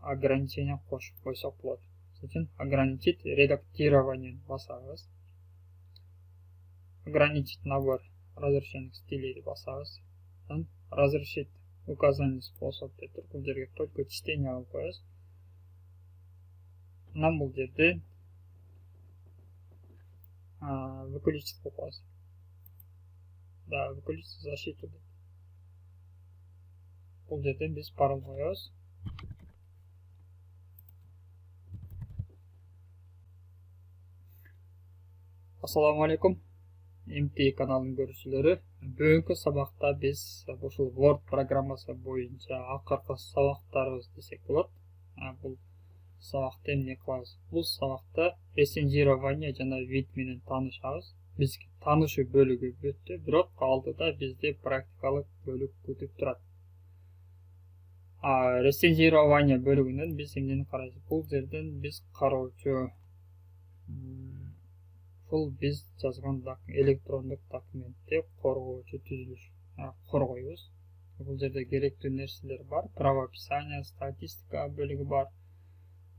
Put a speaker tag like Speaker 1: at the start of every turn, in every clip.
Speaker 1: ограничение кошуп койсок болот. Үчүн ограничить редактирование басабыз. Ограничить набор разрешенных стилей басабыз. Разрешить указанный способ деп туруп, бул жерге только чтение алып коебуз. Нам бул жерде выключить кылып коебуз. Да, выключить защиту деп. Бул жерде биз пароль коебуз. Ассаламу алейкум. MT каналынын көрүүчүлөрү. Бүгүнкү сабакта биз ушул Word программасы боюнча акыркы сабактарыбыз десек болот. Бул сабакта эмне кылабыз? Бул сабакта рецензирование жана вид менен таанышабыз. Биз таанышуу бөлүгү бүттү, бирок алдыда бизде практикалык бөлүк күтүп турат. Рецензирование бөлүгүнөн биз эмнени карайбыз? Бул жерден биз кароочу biz жазган электрондук документти коргоочу түзүлүш коргойбуз. Бул жерде керектүү нерселер бар. Правописание, статистика бөлүгү бар.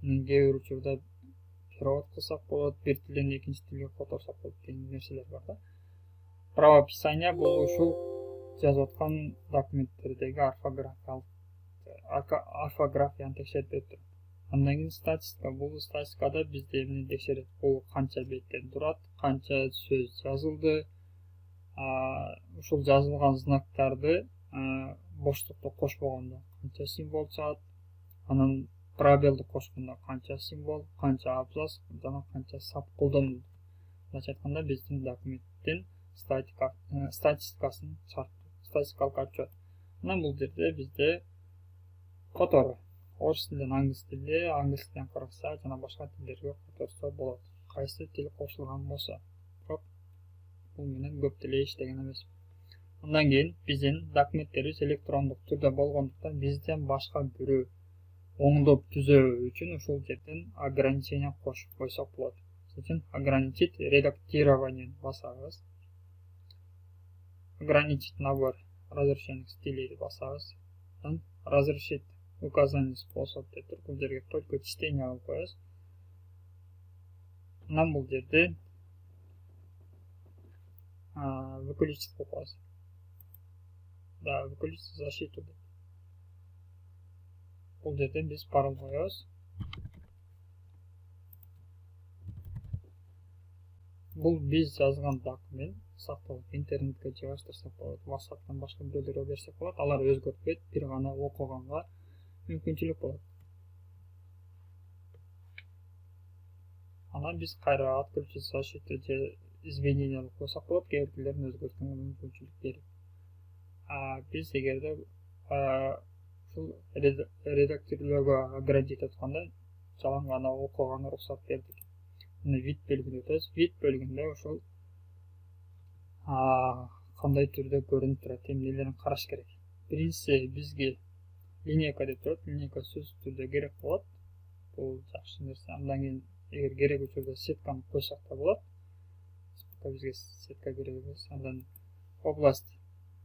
Speaker 1: Кээ бир учурда перевод кылсак болот, бир тилден экинчи тилге которсак болот деген нерселер бар да. Правописание бул ушул жазып аткан документтердеги орфографияны текшерип берип турат. Андан кийин статистика. Бул статистикада бизде эмне текшерет? Бул канча беттен турат, канча сөз жазылды, ушул жазылган знактарды боштукта кошпогондо канча символ чыгат, анан пробелди кошкондо канча символ, канча абзац жана канча сап колдонулду. Мындайча айтканда биздин документтин статистикасын чартту, статистикалык отчет. Анан бул жерде бизде которуу. Орус тилинен англис тилден кыргызча жана башка тилдерге которсо болот. Кайсы тил кошулган болсо. Бирок бул менен көп деле иштеген эмес. Андан кийин биздин документтерибиз электрондук түрдө болгондуктан бизден башка бирөө оңдоп түзөө үчүн ушул жерден ограничение кошуп койсок болот. Үчүн ограничить редактирование басабыз. Ограничить набор разрешенных стилей басабыз. Разрешить указанный способ деп туруп, бул жерге только чтение алып коебуз. Нам бул жерде выключить кылып коебуз. Да, выключить защиту деп. Бул жерде биз пароль коебуз. Бул биз жазган документ сакталып интернетке жайгаштырсак болот, WhatsApp'тан башка бирөөлөргө берсек болот. Алар өзгөртпөйт, бир гана окуганга мүмкүнчүлүк болот. Анан биз кайра отключить защиту же изменение койсок болот, кээ бирлерин өзгөрткөнгө мүмкүнчүлүк берип. Биз эгерде ушул редактирлоого ограничить этканда жалаң гана окуганга уруксат бердик. Мына вид бөлүгүнө өтөбүз. Вид бөлүгүндө ушул кандай түрдө көрүнүп турат, эмнелерин караш керек. Биринчиси бизге линейка деп турат. Линейка сөз түрдө керек болот. Бул жакшы нерсе. Андан кийин эгер керек учурда сетканы койсак да болот. Бизге сетка керек эмес. Андан область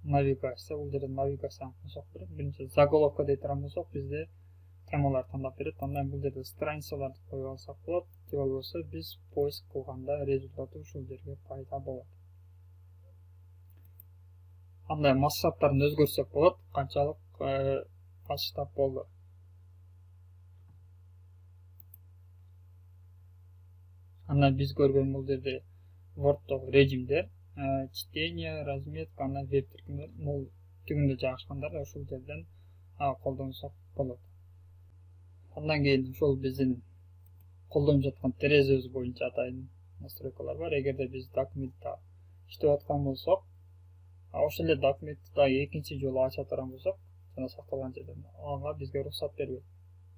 Speaker 1: навигация. Бул жерде навигацияны койсок болот. Биринчи заголовка дей турган болсок, бизде темалар тандап берет. Андан бул жерде страницаларды коюп алсак болот. Же болбосо биз поиск кылганда результаты ушул жерге пайда болот. Андай масштабтарын өзгөртсөк болот. Канчалык масштаб болду. Андан биз көргөн бул жерде Word'догу режимдер, чтение, разметка, андан веб тиркемдер, бул түгүндө жайгашкандар ушул жерден колдонсок болот. Андан кийин ушул биздин колдонуп жаткан терезебиз боюнча атайын настройкалар бар. Эгерде биз документте иштеп аткан болсок, ошол эле документти дагы экинчи жолу ача турган болсок, жана сакталган жерден ага бизге уруксат бербейт.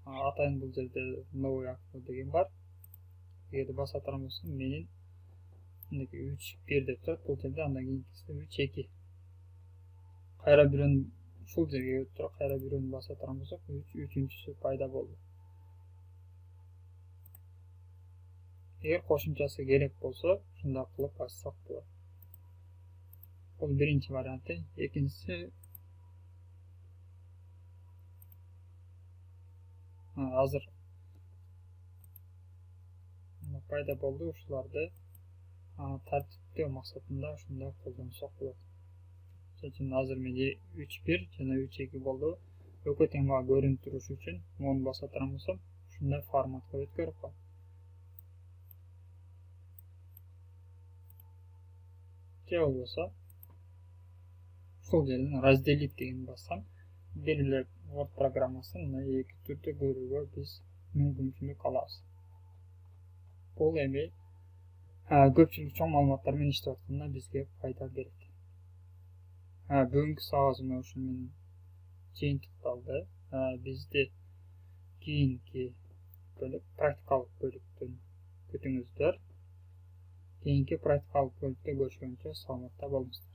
Speaker 1: Атайын бул жерде новый окно деген бар. Эгерде баса турган болсок, менин мындай 3.1 деп турат. Бул жерде андан кийинкиси 3.2. Кайра бирөөнү ушул жерге өтүп туруп, кайра бирөөнү баса турган болсок, 3-үчүнчүсү пайда болду. Эгер кошумчасы керек болсо, ушундай кылып ачсак болот. Бул биринчи варианты. Экинчиси азыр пайда болду. Ушуларды тартиптөө максатында ушундай колдонсок болот. Чечим азыр менде 3.1 жана 3.2 болду. Экөө тең мага көрүнүп турушу үчүн муну баса турган болсом, ушундай форматка өткөрүп коем. Же болбосо ушул жерден разделить деген бассам, бир эле Word программасын мына эки түрдө көрүүгө биз мүмкүнчүлүк алабыз. Бул эми көпчүлүк чоң маалыматтар менен иштеп атканда бизге пайда берет. Бүгүнкү сабагыбыз ушуну менен жыйынтыкталды. Бизди кийинки бөлүк, практикалык бөлүктөн күтүңүздөр. Кийинки практикалык бөлүктө көрүшкөнчө саламатта болуңуздар.